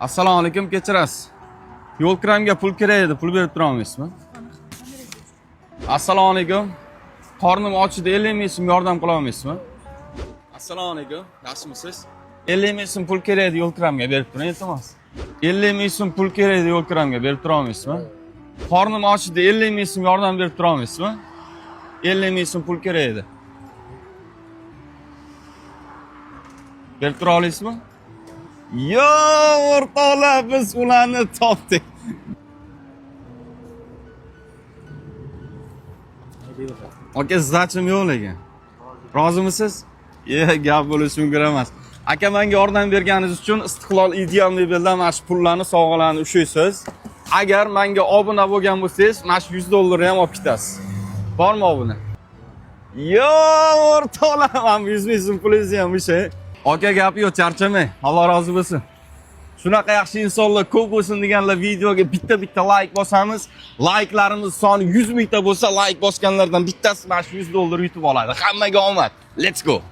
Assalomu alaykum, kechirasiz. Yo'l kiramga pul kerak edi, pul berib tura olmaysizmi? Assalomu alaykum. Qornim ochdi, 50 ming so'm yordam qila olmaysizmi? Assalomu alaykum, yaxshimisiz? 50 ming so'm pul kerak edi, yo'l kiramga berib turing, iltimos. 50 ming so'm pul kerak edi, yo'l kiramga berib tura olmaysizmi? Qornim ochdi, 50 ming so'm yordam berib tura olmaysizmi? 50 ming so'm pul kerak edi. Berib tura olasizmi? Yo, o'rtoqlar, biz ularni topdik. Aka, zachim yo'q lekin. Rozimisiz? Gap bo'lishi mumkin emas. Aka, menga yordam berganingiz uchun Istiqlol ideal mebeldan mana shu pullarni, sovg'alarni ushlaysiz. Agar menga obuna bo'lgan bo'lsangiz, mana shu $100 ham olib ketasiz. Bormi obuna? Yo, o'rtoqlar, men 100 ming so'm pulingizni ham o'shay. Aka, gapi yo'q, charchamang. Alloh rozi bo'lsin. Shunaqa yaxshi insonlar ko'p bo'lsin deganlar videoga bitta like bosamiz. Like'larimiz soni 100 mingta bo'lsa, like bosganlardan bittasi mana shu $100 yutib oladi. Hammaga omad. Let's go.